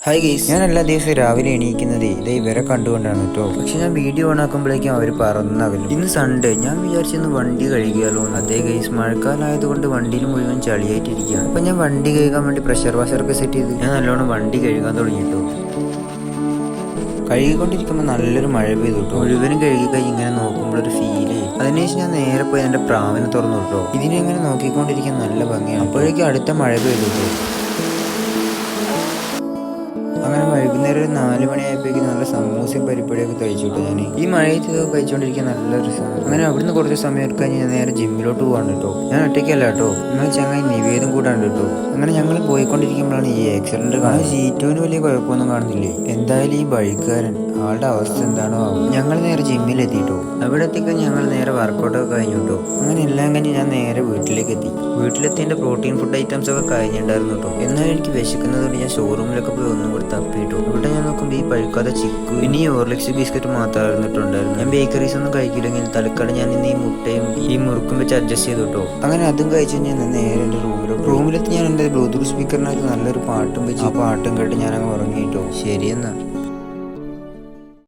Hi guys, ഞാൻ എല്ലാ ദിവസവും രാവിലെ എണീക്കുന്നത് ഇതേ ഇവരെ കണ്ടുകൊണ്ടാണ് കേട്ടോ. പക്ഷെ ഞാൻ വീഡിയോ ഓണാക്കുമ്പോഴേക്കും അവർ പറന്നകലും. ഇന്ന് സൺഡേ, ഞാൻ വിചാരിച്ചൊന്ന് വണ്ടി കഴുകിയാലോ. അതേ ഗെയ്സ്, മഴക്കാലമായതുകൊണ്ട് വണ്ടിയിൽ മുഴുവൻ ചളിയായിട്ടിരിക്കുകയാണ്. അപ്പൊ ഞാൻ വണ്ടി കഴുകാൻ വേണ്ടി പ്രഷർ വാഷറൊക്കെ സെറ്റ് ചെയ്ത് ഞാൻ നല്ലോണം വണ്ടി കഴുകാൻ തുടങ്ങി കേട്ടോ. കഴുകിക്കൊണ്ടിരിക്കുമ്പോൾ നല്ലൊരു മഴ പെയ്തു കേട്ടോ. മുഴുവനും കഴുകി ഇങ്ങനെ നോക്കുമ്പോഴൊരു ഫീല്. അതിനുശേഷം ഞാൻ നേരെ പോയി എൻ്റെ പ്രാവിനെ തുറന്നു കേട്ടോ. ഇതിനെ ഇങ്ങനെ നോക്കിക്കൊണ്ടിരിക്കാൻ നല്ല ഭംഗിയാണ്. അപ്പോഴേക്കും അടുത്ത മഴ പെയ്തു കേട്ടോ. അങ്ങനെ വൈകുന്നേരം ഒരു 4 മണിയായപ്പോഴേക്കും നല്ല സമൂസയും പരിപ്പടിയൊക്കെ കഴിച്ചു കേട്ടോ. ഞാൻ ഈ മഴയത്ത് ഇതൊക്കെ കഴിച്ചുകൊണ്ടിരിക്കാൻ നല്ല രസമാണ്. അങ്ങനെ അവിടുന്ന് കുറച്ച് സമയം കഴിഞ്ഞ് ഞാൻ നേരെ ജിമ്മിലോട്ട് പോകാൻ കേട്ടോ. ഞാൻ ഒറ്റയ്ക്കല്ല കേട്ടോ, നിങ്ങൾ ചങ്ങായി നിവേദം കൂടാണ്ട് കേട്ടോ. അങ്ങനെ ഞങ്ങൾ പോയിക്കൊണ്ടിരിക്കുമ്പോഴാണ് ഈ ആക്സിഡന്റ് കാണുന്നത്. സീറ്റോന് വലിയ കുഴപ്പമൊന്നും കാണുന്നില്ലേ. എന്തായാലും ഈ ബൈക്കുകാരൻ ആളുടെ അവസ്ഥ എന്താണോ ആവും. ഞങ്ങൾ നേരെ ജിമ്മിലെത്തിട്ടോ. അവിടെ എത്തിക്കാൻ ഞങ്ങൾ നേരെ വർക്കൗട്ടൊക്കെ കഴിഞ്ഞു കേട്ടോ. അങ്ങനെ എല്ലാം കഴിഞ്ഞ് ഞാൻ നേരെ വീട്ടിലേക്ക് എത്തി. വീട്ടിലെത്തി എൻ്റെ പ്രോട്ടീൻ ഫുഡ് ഐറ്റംസ് ഒക്കെ കഴിഞ്ഞിട്ടുണ്ടായിരുന്നു കേട്ടോ. എന്നാലും എനിക്ക് വിശക്കുന്നതുകൊണ്ട് ഞാൻ ഷോറൂമിലൊക്കെ പോയി ഒന്നും കൂടി തപ്പിട്ടു. ഇവിടെ ഞാൻ നോക്കുമ്പോൾ ഈ പഴുക്കാത്ത ചിക്കു പിന്നെ ഈ ഓർലിക്സ് ബിസ്ക്കറ്റ് മാത്രമായിരുന്നിട്ടുണ്ടായിരുന്നു. ഞാൻ ബേക്കറീസ് ഒന്നും കഴിക്കില്ലെങ്കിൽ തലക്കാട് ഞാൻ ഇന്ന് ഈ മുട്ടയും ഈ മുറുക്കും വെച്ച് അഡ്ജസ്റ്റ് ചെയ്തു കേട്ടോ. അങ്ങനെ അതും കഴിച്ച് ഞാൻ നേരെ എൻ്റെ റൂമിലെത്തി ഞാൻ എൻ്റെ ബ്ലൂടൂത്ത് സ്പീക്കറിനകത്ത് നല്ലൊരു പാട്ടും വെച്ച് ആ പാട്ടും കേട്ട് ഞാൻ അങ്ങ് ഉറങ്ങിയിട്ടോ. ശരിയെന്നാ.